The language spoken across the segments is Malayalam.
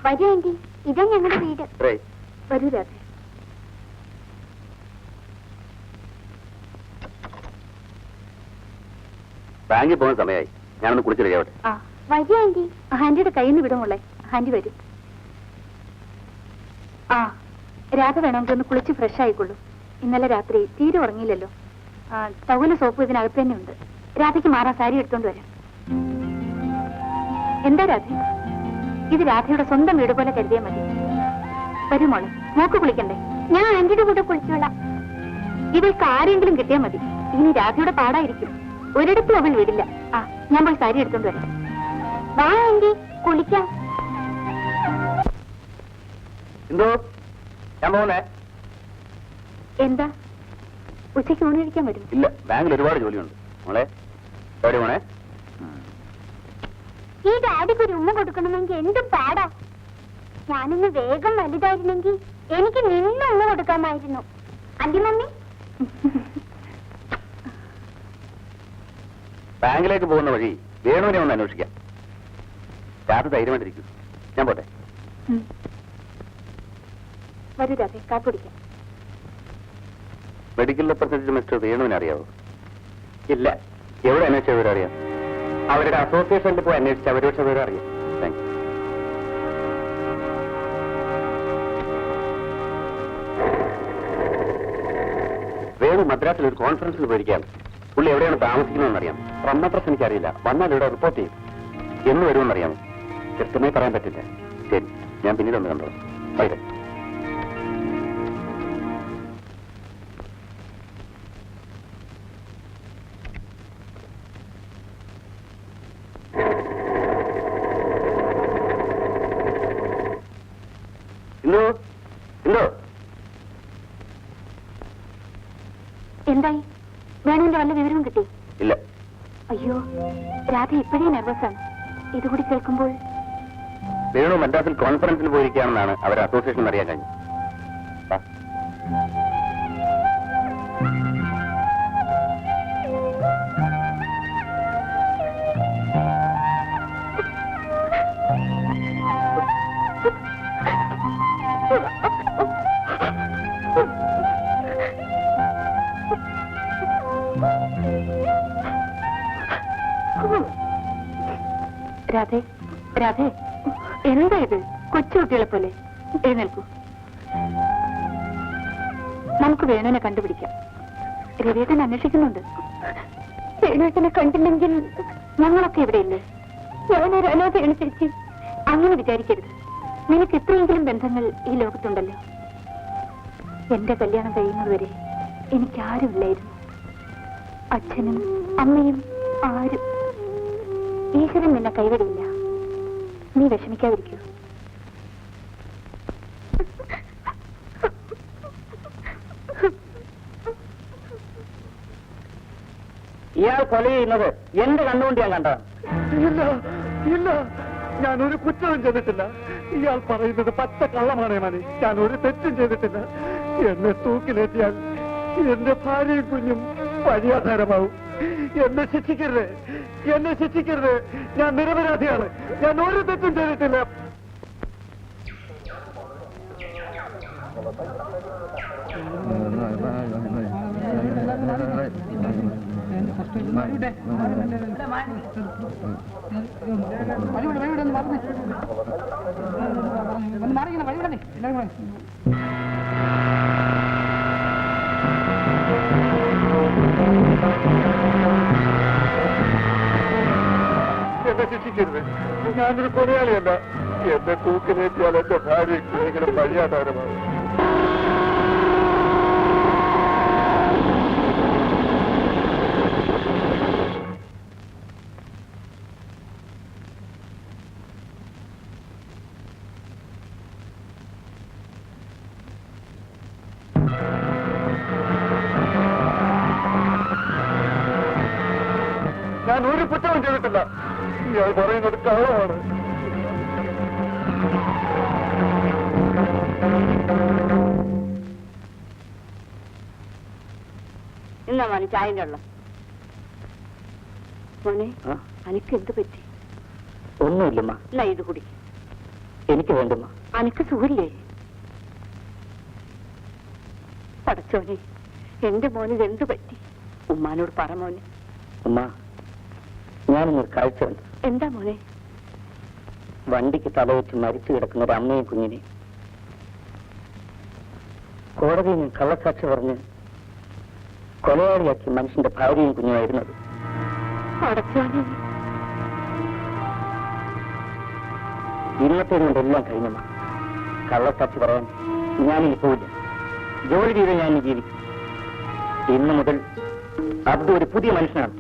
വരൂ ആന്റി, ഇതാ ഞങ്ങളുടെ വീട്. വരൂ രാധ. ബാങ്കിൽ പോകുന്ന സമയമായി, ഞാനൊന്ന് കുളിച്ച് കഴിയാവട്ടെ. വരൂ ആന്റി, ആന്റിയുടെ കയ്യിൽ നിന്ന് വിടുമുള്ളേ. ആന്റി വരും. രാധ വേണമെങ്കിൽ ഒന്ന് കുളിച്ച് ഫ്രഷ് ആയിക്കൊള്ളൂ. ഇന്നലെ രാത്രി തീരെ ഉറങ്ങിയില്ലല്ലോ. ടവല് സോപ്പ് ഇതിനകത്ത് തന്നെ ഉണ്ട്. രാധയ്ക്ക് മാറാൻ സാരി എടുത്തോണ്ട് വരാം. എന്താ രാധ, ഇത് രാധയുടെ സ്വന്തം വീട് പോലെ കരുതിയാൽ മതി. വരൂ മോളെ, മോക്ക് കുളിക്കണ്ടേ? ഞാൻ ആന്റിയുടെ കൂടെ കുളിച്ചോളാം. ഇവൾക്ക് ആരെങ്കിലും കിട്ടിയാൽ മതി. ഇനി രാധയുടെ പാടായിരിക്കും. ഒരിടത്തും അവൾ വിടില്ല. ഞാൻ പോയി സാരി എടുത്തോണ്ട് വരാം. വാ ആന്റി, കുളിക്കാം. എന്തോ ഞാൻ പോകുന്നേ. എന്താ, ഉച്ചയ്ക്ക് ഊണ് കഴിക്കാൻ വരും? ഇല്ല, ബാങ്കിൽ ഒരുപാട് ജോലിയുണ്ട് മോളെ. എവിടെ പോണേ? ഈ ഡാഡിക്ക് ഒരു ഉമ്മ കൊടുക്കണമെങ്കിൽ എന്തും പാടാ. ഞാനിന്ന് വേഗം വലുതായിരുന്നെങ്കിൽ എനിക്ക് നിന്ന് ഉമ്മ കൊടുക്കാമായിരുന്നു. അന്റി മമ്മി, ബാങ്കിലേക്ക് പോകുന്ന വഴി വേണുവിനെ ഒന്ന് അന്വേഷിക്കാം. രാത്രി ധൈര്യമായിട്ടിരിക്കും. ഞാൻ പോട്ടെ. വരൂ രാധ, കാപ്പി കുടിക്കാം. മെഡിക്കൽ റെപ്രസെന്റേറ്റീവ് മിസ്റ്റർ വേണുവിനെ അറിയാവോ? ഇല്ല. എവിടെ അന്വേഷിച്ച വിവരം അറിയാം? അവരുടെ അസോസിയേഷനിൽ പോയി അന്വേഷിച്ച അവരോട് വിവരം അറിയാം. Thank you. വേണു മദ്രാസിൽ ഒരു കോൺഫറൻസിൽ പോയിരിക്കാം. പുള്ളി എവിടെയാണ് താമസിക്കുന്നതെന്നറിയാം. ഫ്രം അഡ്രസ് എനിക്കറിയില്ല. വന്നാൽ ഇവിടെ റിപ്പോർട്ട് ചെയ്യും. എന്ന് വരുമെന്നറിയാമോ? കൃത്യമായി പറയാൻ പറ്റില്ല. ശരി, ഞാൻ പിന്നീട് ഒന്ന് കണ്ടോളാം. ബൈ. എന്തായി? വേണുവിന്റെ വല്ല വിവരവും കിട്ടി? ഇല്ല. അയ്യോ, രാധ ഇപ്പോഴേ നെർവസാണ്. ഇതുകൂടി കേൾക്കുമ്പോൾ. വേണു മദ്രാസിൽ കോൺഫറൻസിൽ പോയിരിക്കുകയാണെന്നാണ് അവരുടെ അസോസിയേഷൻ അറിയാൻ കഴിഞ്ഞു. രാധേ, രാധേ, എന്താ ഇത്? കൊച്ചുകുട്ടികളെ പോലെ. എഴുന്നേൽക്കൂ. നമുക്ക് വേണുവിനെ കണ്ടുപിടിക്കാം. രവിയേട്ടൻ അന്വേഷിക്കുന്നുണ്ട്. വേണുവേട്ടനെ കണ്ടില്ലെങ്കിൽ ഞങ്ങളൊക്കെ ഇവിടെയില്ലേ? ഞാനൊരു അനാഥയാണ് ചേച്ചി. അങ്ങനെ വിചാരിക്കരുത്. നിനക്ക് എത്രയെങ്കിലും ബന്ധങ്ങൾ ഈ ലോകത്തുണ്ടല്ലോ. എന്റെ കല്യാണം കഴിയുന്നതുവരെ എനിക്കാരുമില്ലായിരുന്നു. അച്ഛനും അമ്മയും ആരും. ഈശ്വരൻ നിന്നെ കൈവിടില്ല. നീ വിഷമിക്കാതിരിക്കൂ. ഇയാൾ കൊല ചെയ്യുന്നത് എന്റെ കണ്ണുകൊണ്ട് ഞാൻ കണ്ടതാണ്. ഇല്ല, ഇല്ല, ഞാനൊരു കുറ്റവും ചെയ്തിട്ടില്ല. ഇയാൾ പറയുന്നത് പച്ച കള്ളമാണ് മതി. ഞാൻ ഒരു തെറ്റും ചെയ്തിട്ടില്ല. എന്നെ തൂക്കിലേറ്റിയാൽ എന്റെ ഭാര്യയും കുഞ്ഞും വഴിയാധാരമാവും. എന്നെ ശിക്ഷിക്കരുത്, എന്നെ ശിക്ഷിക്കരുത്. ഞാൻ നിരപരാധിയാണ്. ഞാൻ ഒരു തെറ്റും ചെയ്തിട്ടില്ല. എന്നെ ശിക്ഷിക്കരുത്. ഞാനൊരു കൊലയാളിയല്ല. എന്നെ തൂക്കിലേറ്റിയാൽ എന്റെ ഭാര്യ കുഞ്ഞിങ്ങനെ വഴിയാധാരമാണ്. ഞാൻ ഒരു കുറ്റവും ചെയ്തിട്ടില്ല. ഇയാൾ പറയുന്നത് കള്ളമാണ്. എന്നാ മോനെ ചായന്റെ ഉള്ള മോനെ, അനക്ക് എന്ത് പറ്റി? ഒന്നുമില്ലമ്മ. എന്നാ ഇത് കുടിക്കും. എനിക്ക് വേണ്ടുമ്മ. അനക്ക് സൂര്യേ പടച്ചോനെ, എന്റെ മോന് എന്ത് പറ്റി? ഉമ്മാനോട് പറ മോനെ. ഉമ്മ, ഞാനിന്നൊരു കാഴ്ച കണ്ടു. എന്താ മോനെ? വണ്ടിക്ക് തലവെച്ച് മരിച്ചു കിടക്കുന്ന ഒരു അമ്മയും കുഞ്ഞിനെയും കോടതിയിൽ നിന്ന് കള്ളസാക്ഷി പറഞ്ഞ് കൊലയാളിയാക്കി മനുഷ്യന്റെ ഭാര്യയും കുഞ്ഞുമായിരുന്നത്. പടച്ചോനെ, ഇന്നത്തെ കൊണ്ടെല്ലാം കഴിഞ്ഞമ്മ. കള്ളസാക്ഷി പറയാൻ ഞാനിനി പോവില്ല. ജോലി ചെയ്ത് ഞാൻ ജീവിക്കും. ഇന്നു മുതൽ അബ്ദു ഒരു പുതിയ മനുഷ്യനാണ്.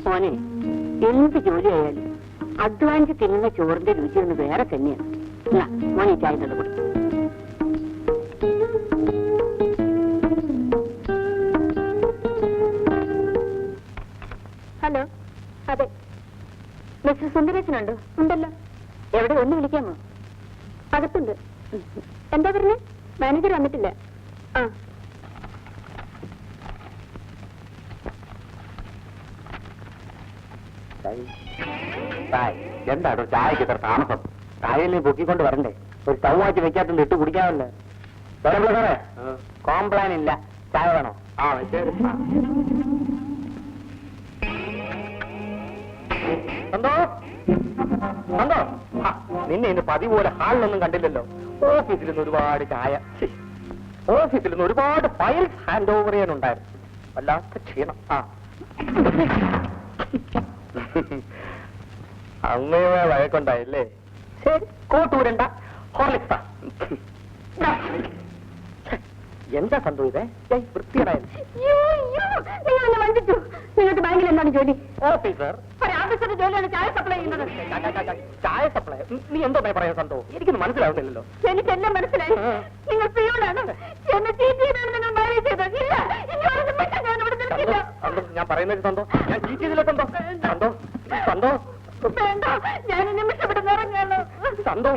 മോനെ, എന്ത് ജോലിയായാലും അധ്വാനിച്ച് തിന്നുന്ന ചോറിന്റെ രുചി ഒന്ന് വേറെ തന്നെയാണ്. മോനെ ചായ തന്നെ കൊടുത്തു. ഹലോ, അതെ, മിസ്റ്റർ സുന്ദരേശനുണ്ടോ? ഉണ്ടല്ലോ. എവിടെ? ഒന്ന് വിളിക്കാമോ? അകത്തുണ്ട്. എന്താ പറഞ്ഞേ? മാനേജർ വന്നിട്ടില്ല. ആ, എന്താണോ ചായക്ക് ഇത്ര താമസം? ചായയിൽ പൊക്കിക്കൊണ്ട് വരണ്ടേ? ഒരു സ്റ്റൗ മാറ്റി വെക്കാത്തത് ഇട്ട് കുടിക്കാമല്ലേ? സാറേ, കോംപ്ലാൻ ഇല്ല. ചായ വേണോ? ആ ശരി. നിന്നെ ഇന്ന് പതിവ് പോലെ ഹാളിലൊന്നും കണ്ടില്ലല്ലോ. ഓഫീസിൽ നിന്ന് ഒരുപാട് ചായ, ഓഫീസിൽ നിന്ന് ഒരുപാട് ഫയൽസ് ഹാൻഡ് ഓവർ ചെയ്യാനുണ്ടായിരുന്നു. വല്ലാത്ത ക്ഷീണം. അമ്മയുമായി വഴക്കുണ്ടായില്ലേ? ശരി, കോട്ടൂരണ്ട. ഹോർലിക്സാ. എന്താ സന്തോഷേ? വൃത്തികേടായിരുന്നു. നിങ്ങൾക്ക് ബാങ്കിൽ എന്താണ് ജോലി? ഓഫീസർ. ഓഫീസറുടെ ജോലിയാണ് ചായ സപ്ലൈ ചെയ്യുന്നത്. ചായ സപ്ലൈ? നീ എന്തോ പറയാൻ സന്തോ? എനിക്കൊന്നും മനസ്സിലാവുന്നില്ലല്ലോ. എനിക്കെല്ലാം മനസ്സിലായി. നിങ്ങൾ പിയോണാണ്. എന്നെ ചീറ്റ് ചെയ്താണ് നിങ്ങൾ മാനേജ് ചെയ്തത്. ഇല്ല, ഞാൻ ഇവിടെ നിൽക്കില്ല. ഞാൻ പറയുന്നത് സന്തോ, ഞാൻ ചീറ്റ് ചെയ്തില്ല സന്തോ. സന്തോ, സന്തോ, വേണ്ട, ഞാൻ നിമിഷം ഇവിടെ നിറഞ്ഞാലോ. സന്തോ,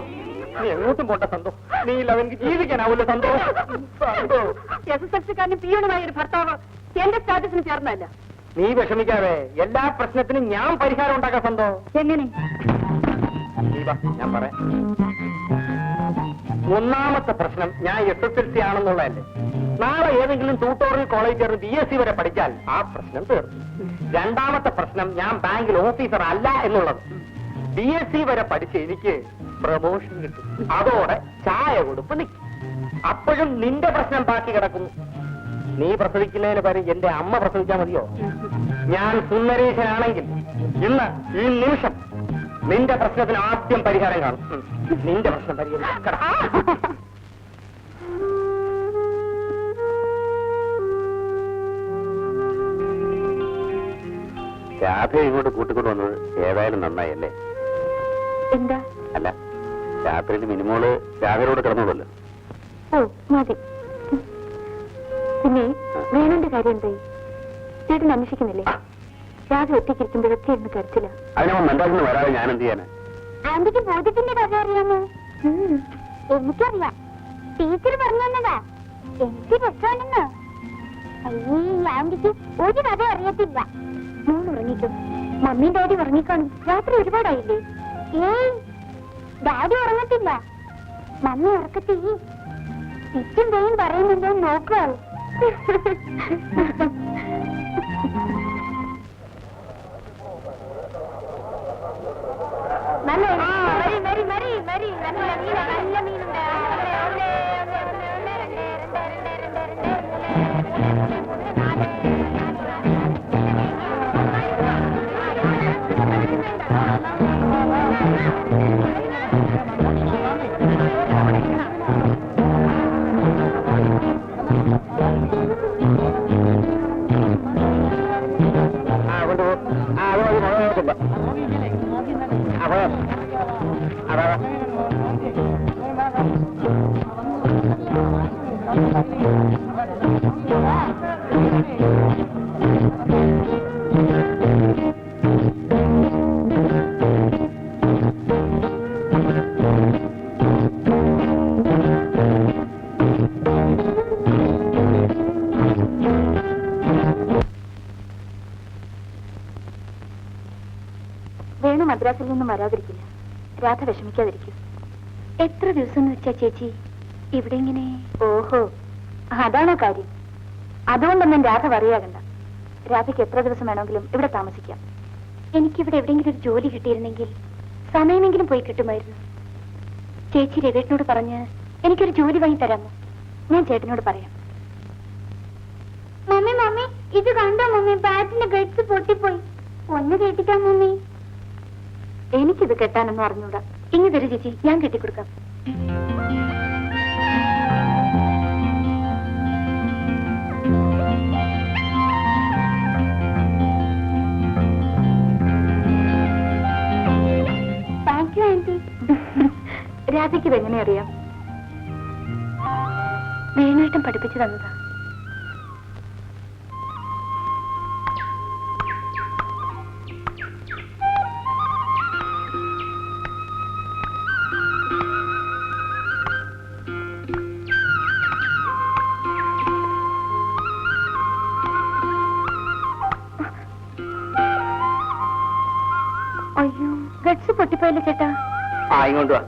നീ എങ്ങോട്ടും പോണ്ട സന്തോ. നീ ഇല്ല, എനിക്ക് ജീവിക്കാനാവില്ല സന്തോ. സന്തോ, SSLC-കാരനും പിയോണുമായ ഒരു ഭർത്താവ് എന്റെ സ്റ്റാറ്റസിന് ചേർന്നല്ല. നീ വിഷമിക്കാതെ, എല്ലാ പ്രശ്നത്തിനും ഞാൻ പരിഹാരം ഉണ്ടാക്കാം സന്തോ. എങ്ങനെ? നീ വാ, ഞാൻ പറയാം. ഒന്നാമത്തെ പ്രശ്നം, ഞാൻ SSLC ആണെന്നുള്ളതല്ലേ. നാളെ ഏതെങ്കിലും ട്യൂട്ടോറിയൽ കോളേജ് ചേർന്ന് BSc വരെ പഠിച്ചാൽ ആ പ്രശ്നം തീർന്നു. രണ്ടാമത്തെ പ്രശ്നം, ഞാൻ ബാങ്കിൽ ഓഫീസർ അല്ല എന്നുള്ളത്. BSc വരെ പഠിച്ച് എനിക്ക് പ്രമോഷൻ കിട്ടും. അതോടെ ചായ കൊടുപ്പ് നിൽക്കും. അപ്പോഴും നിന്റെ പ്രശ്നം ബാക്കി കിടക്കുന്നു. നീ പ്രസവിക്കുന്നതിന് പകരം എന്റെ അമ്മ പ്രസവിച്ചാൽ മതിയോ? ഞാൻ സുന്ദരേശനാണെങ്കിൽ ഇന്ന് ഈ നിമിഷം നിന്റെ പ്രശ്നത്തിന് ആദ്യം പരിഹാരം കാണും. നിന്റെ പ്രശ്നം പരിഹരിക്കണം. രാധ ഇങ്ങോട്ട് കൂട്ടിക്കൊണ്ട് വന്നത് ഏതായാലും നന്നായല്ലേ? എന്താ? അല്ല, രാത്രിയിൽ മിനിമോള് രാധയോട് കിടന്നോളല്ലോ. ഓ, മതി. പിന്നെ വേണന്റെ കാര്യം എന്തായി? ചേട്ടൻ അന്വേഷിക്കുന്നില്ലേ? രാധ ഒറ്റയ്ക്കിരിക്കുമ്പോഴൊക്കെ ഇരുന്ന് കരച്ചില്ല. അതിനവൻ മദ്രാസിൽ വരാതെ ഞാൻ എന്ത് ചെയ്യാനാ? ആന്റിക്ക് ബോധ്യത്തിന്റെ കഥ അറിയാമോ? എനിക്കറിയാം. ടീച്ചർ പറഞ്ഞു തന്നതാ. എനിക്ക് രസമാണെന്ന്. അയ്യേ, ആന്റിക്ക് ഒരു കഥ അറിയത്തില്ല. മോൻ ഉറങ്ങിക്കും. മമ്മിയും ഡാഡി ഉറങ്ങിക്കാണും. രാത്രി ഒരുപാടായില്ലേ? ഏയ്, ഡാഡി ഉറങ്ങത്തില്ല. മമ്മി ഉറക്കത്തി ചുറ്റും പെയ്യും പറയുന്നുണ്ടോ നോക്കുക. നല്ല മരി മരി മരി മരി നല്ല മീന, നല്ല മീനുണ്ട്. വേണു മദ്രാസിൽ നിന്നും വരാതിരിക്കില്ല. രാധ വിഷമിക്കാതിരിക്കും. എത്ര ദിവസം എന്ന് വെച്ചാ ചേച്ചി ഇവിടെ ഇങ്ങനെ? ഓഹോ, അതാണോ കാര്യം? അതുകൊണ്ടൊന്നും രാധ അറിയാകണ്ട. രാധയ്ക്ക് എത്ര ദിവസം വേണമെങ്കിലും ഇവിടെ താമസിക്കാം. എനിക്കിവിടെ എവിടെയെങ്കിലും ഒരു ജോലി കിട്ടിയിരുന്നെങ്കിൽ സമയമെങ്കിലും പോയി കിട്ടുമായിരുന്നു. ചേച്ചി രവേട്ടനോട് പറഞ്ഞ് എനിക്കൊരു ജോലി വാങ്ങി തരാമോ? ഞാൻ ചേട്ടനോട് പറയാം. മമ്മി മമ്മി ഇത് കണ്ടോ മമ്മി? ബാറ്റിന്റെ ഗട്സ് പൊട്ടിപ്പോയി. ഒന്ന് കേട്ടിട്ടാ മമ്മി? എനിക്കിത് കെട്ടാനൊന്നും അറിഞ്ഞൂടാ. ഇങ്ങ് തരൂ ചേച്ചി, ഞാൻ കെട്ടിക്കൊടുക്കാം. Thank you aunty. രാധയ്ക്ക് ഇതെങ്ങനെ അറിയാം? വേണുവേട്ടൻ പഠിപ്പിച്ചു തന്നതാ. അയ്യോ, ഗട്സ് പൊട്ടിപ്പോയല്ലേ ചേട്ടാ. ഇങ്ങോട്ട് വാ.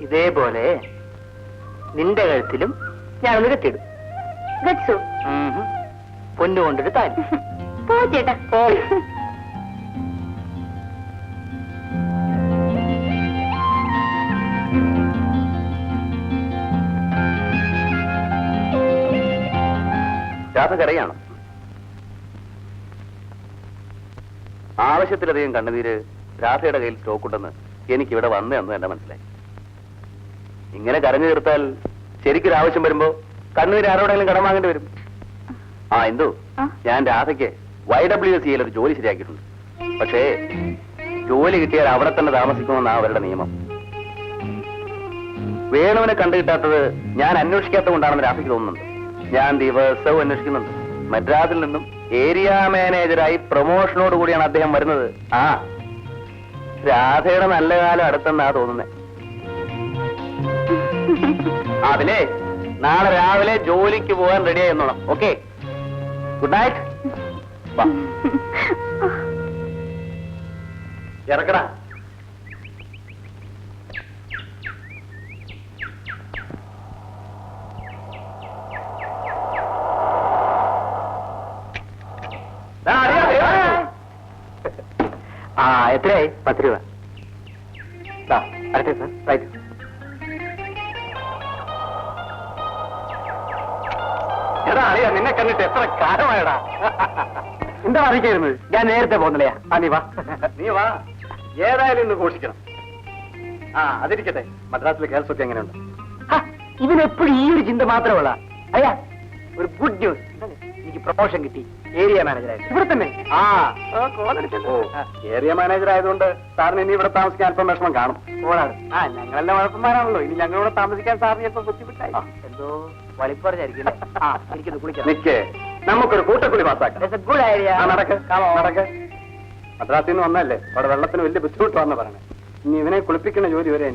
ഇതേപോലെ നിന്റെ കഴുത്തിലും ഞാനൊന്ന് കെട്ടിയിടും. ഗട്സോ? പൊന്നുകൊണ്ടൊരു താലി. പോ ചേട്ടാ. രാധ കരയാണ്. ആവശ്യത്തിലധികം കണ്ണുനീര് രാധയുടെ കയ്യിൽ സ്റ്റോക്കുണ്ടെന്ന് എനിക്കിവിടെ വന്നേ എന്ന് എന്നെ മനസ്സിലായി. ഇങ്ങനെ കരഞ്ഞു തീർത്താൽ ശരിക്കൊരു ആവശ്യം വരുമ്പോ കണ്ണുനീര് ആരോടെങ്കിലും കടം വാങ്ങേണ്ടി വരും. എന്തു ഞാൻ രാധയ്ക്ക് YWCയിൽ ഒരു ജോലി ശരിയാക്കിയിട്ടുണ്ട്. പക്ഷേ ജോലി കിട്ടിയാൽ അവിടെ തന്നെ താമസിക്കുമെന്നാണ് അവരുടെ നിയമം. വേണുവിനെ കണ്ടുകിട്ടാത്തത് ഞാൻ അന്വേഷിക്കാത്തത് കൊണ്ടാണെന്ന് രാധയ്ക്ക് തോന്നുന്നുണ്ട്. ഞാൻ ദിവസവും അന്വേഷിക്കുന്നുണ്ട്. മദ്രാസിൽ നിന്നും ഏരിയ മാനേജരായി പ്രൊമോഷനോട് കൂടിയാണ് അദ്ദേഹം വരുന്നത്. രാധയുടെ നല്ല കാലം അടുത്തെന്നാ തോന്നുന്നേ. അതിലേ നാളെ രാവിലെ ജോലിക്ക് പോകാൻ റെഡിയായി എന്നോണം. Okay, good night. ഇറക്കടാ. എത്രയായി? 10 രൂപ. അരട്ടെ സാർ. റൈറ്റ്. എടാ അറിയാ, നിന്നെ കണ്ടിട്ട് എത്ര കാലമായടാ. എന്താ അറിയിക്കായിരുന്നത്? ഞാൻ നേരത്തെ പോകുന്നില്ലയാ. നീ വാ. നീ വാ. ഏതായാലും ഇന്ന് ഘോഷിക്കണം. അതിരിക്കട്ടെ. മദ്രാസിലെ ഗേൾസ് ഒക്കെ എങ്ങനെയുണ്ട്? ഇവനെപ്പോഴും ഈ ഒരു ചിന്ത മാത്രമുള്ള അയ്യാ. ഒരു ഗുഡ് ന്യൂസ്, എനിക്ക് പ്രൊമോഷൻ കിട്ടി. ഏരിയ മാനേജറായിട്ട് ഇവിടെ തന്നെ. ഏരിയ മാനേജർ ആയതുകൊണ്ട് സാറിന് ഇനി ഇവിടെ താമസിക്കാൻ അല്പം വിഷമം കാണും. ഞങ്ങളെല്ലാം വഴക്കന്മാരാണല്ലോ. ഇനി ഞങ്ങളിവിടെ താമസിക്കാൻ സാറിന് ചിലപ്പോൾ ബുദ്ധിമുട്ടായി. എന്തോ വലിപ്പറഞ്ഞായിരിക്കും. എനിക്കൊന്ന് കുളിക്കാം. നിക്ക്, നമുക്കൊരു കൂട്ടക്കുളി പാസ്സാക്കാം. Good idea. നടക്ക് നടക്ക്. മദ്രാസിൽ നിന്ന് വന്നല്ലേ, അവിടെ വെള്ളത്തിന് വലിയ ബുദ്ധിമുട്ട് വന്ന് പറയണേ. ഇനി ഇവനെ കുളിപ്പിക്കുന്ന ജോലി വരെ